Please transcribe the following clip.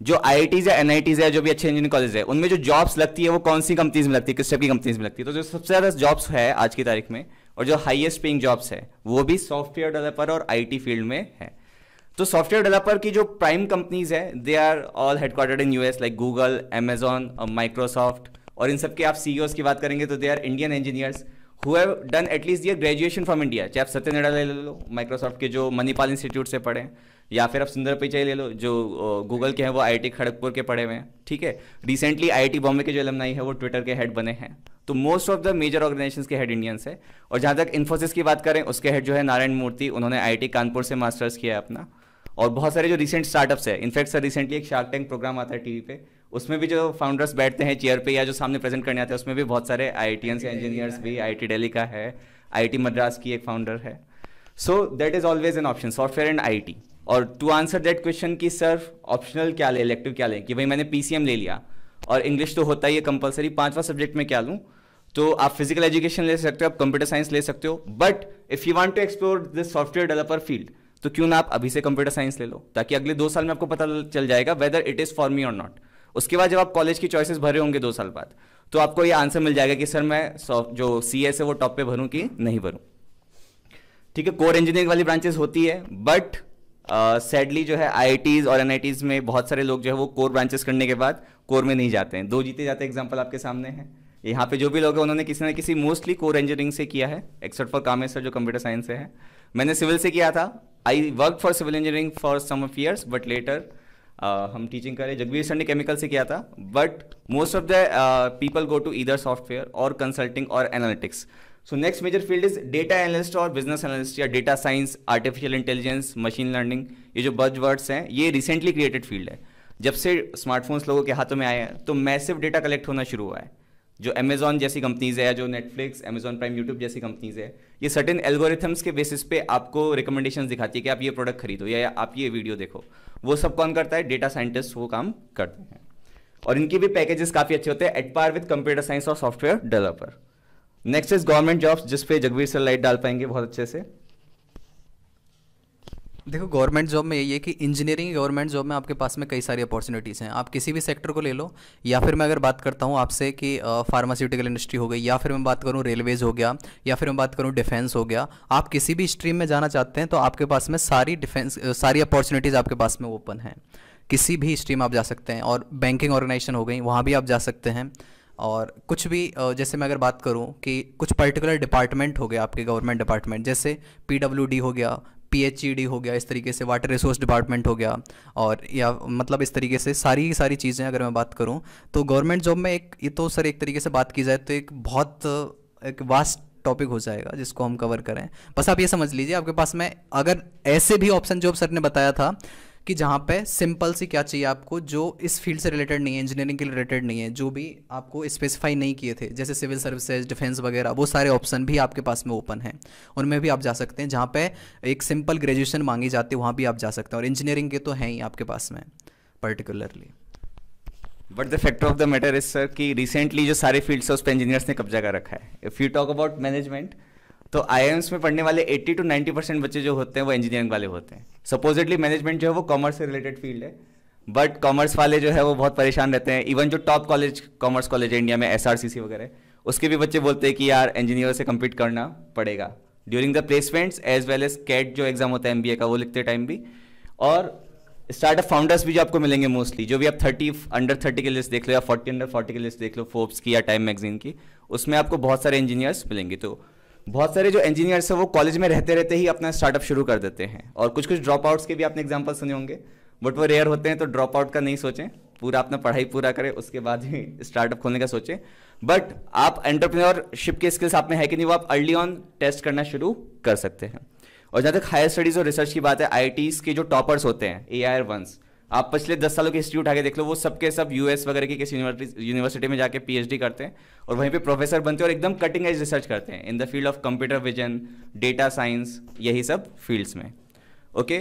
जो आईआईटीज या एनआईटीज है, जो भी अच्छे इंजीनियरिंग कॉलेज है, उनमें जो जॉब्स लगती है वो कौन सी कंपनीज में लगती है, किस टाइप की कंपनीज में लगती है? तो जो सबसे ज़्यादा जॉब्स है आज की तारीख में और जो हाईएस्ट पेइंग जॉब्स है वो भी सॉफ्टवेयर डेवलपर और आईटी फील्ड में है। तो सॉफ्टवेयर डेवलपर की जो प्राइम कंपनीज है they are all headquartered in US, like Google, Amazon, Microsoft. और इन सब के आप सीईओज की बात करेंगे तो they are Indian engineers who have done at least their graduation from India. चाहे आप सत्य नाडेला ले लो माइक्रोसॉफ्ट के, जो मणिपाल इंस्टीट्यूट से पढ़े, या फिर आप सुंदर पिचाई ले लो जो गूगल के हैं, वो आईआईटी खड़गपुर के पढ़े हुए हैं, ठीक है। रिसेंटली आईआईटी बॉम्बे के जो एलुमनाई है वो ट्विटर के हेड बने हैं। तो most of the major organisations के हेड इंडियंस है। और जहाँ तक इन्फोसिस की बात करें, उसके हेड जो है नारायण मूर्ति, उन्होंने आईआईटी कानपुर से मास्टर्स किया है अपना। और बहुत सारे जो रिसेंट स्टार्टअप्स है, इनफैक्ट सर रिसेंटली एक शार्क टैंक प्रोग्राम आता है टीवी पे, उसमें भी जो फाउंडर्स बैठते हैं चेयर पे या जो सामने प्रेजेंट करने आते हैं, उसमें भी बहुत सारे आईआईटीएंस या इंजीनियर्स भी, आईआईटी दिल्ली का है, आईआईटी मद्रास की एक फाउंडर है। So that is always an option, software and IT. और टू आंसर दैट क्वेश्चन कि सर ऑप्शनल क्या ले, इलेक्टिव क्या ले, कि भाई मैंने पीसीएम ले लिया और इंग्लिश तो होता ही है कंपलसरी, पांचवा सब्जेक्ट में क्या लूँ? तो आप फिजिकल एजुकेशन ले सकते हो, आप कंप्यूटर साइंस ले सकते हो, but if you want to explore this software developer field तो क्यों ना आप अभी से कंप्यूटर साइंस ले लो, ताकि अगले 2 साल में आपको पता चल जाएगा whether it is for me और नॉट। उसके बाद जब आप कॉलेज की चॉइसेस भरे होंगे 2 साल बाद, तो आपको ये आंसर मिल जाएगा कि सर मैं जो सीएस है वो टॉप पे भरूं कि नहीं भरूं। ठीक है, कोर इंजीनियरिंग वाली ब्रांचेस होती है, बट सैडली जो है आईआईटीज और एनआईटीज में बहुत सारे लोग जो है वो कोर ब्रांचेस करने के बाद कोर में नहीं जाते हैं। 2 जीते जाते एग्जाम्पल आपके सामने है। यहाँ पे जो भी लोग हैं उन्होंने किसी न किसी मोस्टली कोर इंजीनियरिंग से किया है, एक्सेप्ट फॉर कामेश सर जो कंप्यूटर साइंस से है। मैंने सिविल से किया था, I work for civil engineering for some of years, but later हम टीचिंग करें। जगबीर सर ने केमिकल से किया था, but most of the people go to either software और कंसल्टिंग और analytics. So next major field is data analyst और business analyst या data science, artificial intelligence, machine learning. ये जो बज वर्ड्स हैं ये रिसेंटली क्रिएटेड फील्ड है। जब से स्मार्टफोन्स लोगों के हाथों में आए हैं तो मैसिव डेटा कलेक्ट होना शुरू हुआ है। जो अमेजॉन जैसी कंपनीज है, जो नेटफ्लिक्स, अमेजॉन प्राइम, यूट्यूब जैसी कंपनीज है, ये सर्टेन एल्गोरिथम्स के बेसिस पे आपको रिकमेंडेशंस दिखाती है कि आप ये प्रोडक्ट खरीदो या आप ये वीडियो देखो। वो सब कौन करता है? डेटा साइंटिस्ट वो काम करते हैं। और इनके भी पैकेजेस काफ़ी अच्छे होते हैं, at par with computer science और software developer. Next is government jobs, जिस पे जगबीर सर लाइट डाल पाएंगे बहुत अच्छे से। देखो, गवर्नमेंट जॉब में यही है कि इंजीनियरिंग गवर्नमेंट जॉब में आपके पास में कई सारी अपॉर्चुनिटीज़ हैं। आप किसी भी सेक्टर को ले लो, या फिर मैं अगर बात करता हूँ आपसे कि फार्मास्यूटिकल इंडस्ट्री हो गई, या फिर मैं बात करूँ रेलवेज़ हो गया, या फिर मैं बात करूँ डिफेंस हो गया। आप किसी भी स्ट्रीम में जाना चाहते हैं तो आपके पास में सारी अपॉर्चुनिटीज़ आपके पास में ओपन हैं। किसी भी स्ट्रीम आप जा सकते हैं। और बैंकिंग ऑर्गेनाइजेशन हो गई, वहाँ भी आप जा सकते हैं। और कुछ भी जैसे मैं अगर बात करूं कि कुछ पर्टिकुलर डिपार्टमेंट हो गया आपके गवर्नमेंट डिपार्टमेंट, जैसे पीडब्ल्यूडी हो गया, पीएचईडी हो गया, इस तरीके से वाटर रिसोर्स डिपार्टमेंट हो गया, और या मतलब इस तरीके से सारी चीज़ें अगर मैं बात करूं तो गवर्नमेंट जॉब में एक ये तो सर एक तरीके से बात की जाए तो एक वास्ट टॉपिक हो जाएगा जिसको हम कवर करें। बस आप ये समझ लीजिए आपके पास में अगर ऐसे भी ऑप्शन जो सर ने बताया था कि जहाँ पे सिंपल सी क्या चाहिए आपको, जो इस फील्ड से रिलेटेड नहीं है, इंजीनियरिंग के रिलेटेड नहीं है, जो भी आपको स्पेसिफाई नहीं किए थे, जैसे सिविल सर्विसेज, डिफेंस वगैरह, वो सारे ऑप्शन भी आपके पास में ओपन हैं। उनमें भी आप जा सकते हैं। जहाँ पे एक सिंपल ग्रेजुएशन मांगी जाती है वहाँ भी आप जा सकते हैं। और इंजीनियरिंग के तो हैं ही आपके पास में particularly. But the factor of the matter is sir कि रिसेंटली जो सारे फील्ड्स है उस पर इंजीनियर्स ने कब्जा कर रखा है। If you talk about management, तो आईआईएम्स में पढ़ने वाले 80 to 90% बच्चे जो होते हैं वो इंजीनियरिंग वाले होते हैं। सपोजिटली मैनेजमेंट जो है वो कॉमर्स से रिलेटेड फील्ड है, बट कॉमर्स वाले जो है वो बहुत परेशान रहते हैं। इवन जो टॉप कॉलेज, कॉमर्स कॉलेज है इंडिया में, एसआरसीसी वगैरह, उसके भी बच्चे बोलते हैं कि यार इंजीनियर से कम्पीट करना पड़ेगा during the placements as well as CAT जो एग्जाम होता है एमबीए का, वो लिखते टाइम भी। और स्टार्टअप फाउंडर्स भी जो आपको मिलेंगे मोस्टली, जो भी आप 30 अंडर 30 की लिस्ट देख लो या 40 अंडर 40 की लिस्ट देख लो, फोर्ब्स की या टाइम मैगजीन की, उसमें आपको बहुत सारे इंजीनियर्स मिलेंगे। तो बहुत सारे जो इंजीनियर्स हैं वो कॉलेज में रहते रहते ही अपना स्टार्टअप शुरू कर देते हैं। और कुछ कुछ ड्रॉप आउट्स के भी आपने एग्जांपल सुने होंगे, बट वो रेयर होते हैं। तो ड्रॉप आउट का नहीं सोचें, पूरा अपना पढ़ाई पूरा करें, उसके बाद ही स्टार्टअप खोलने का सोचें। बट आप एंटरप्रेन्योरशिप के स्किल्स आप में है कि नहीं, वो आप अर्ली ऑन टेस्ट करना शुरू कर सकते हैं। और जहाँ तक हायर स्टडीज़ और रिसर्च की बात है, आईआईटीज़ के जो टॉपर्स होते हैं, एआईआर वंस, आप पिछले 10 सालों के इंस्टीट्यूट आके देख लो, वो सबके सब यूएस वगैरह की किसी यूनिवर्सिटी में जाके पीएचडी करते हैं और वहीं पे प्रोफेसर बनते हैं और एकदम कटिंग एज रिसर्च करते हैं in the field of computer vision, data science, यही सब फील्ड्स में। ओके,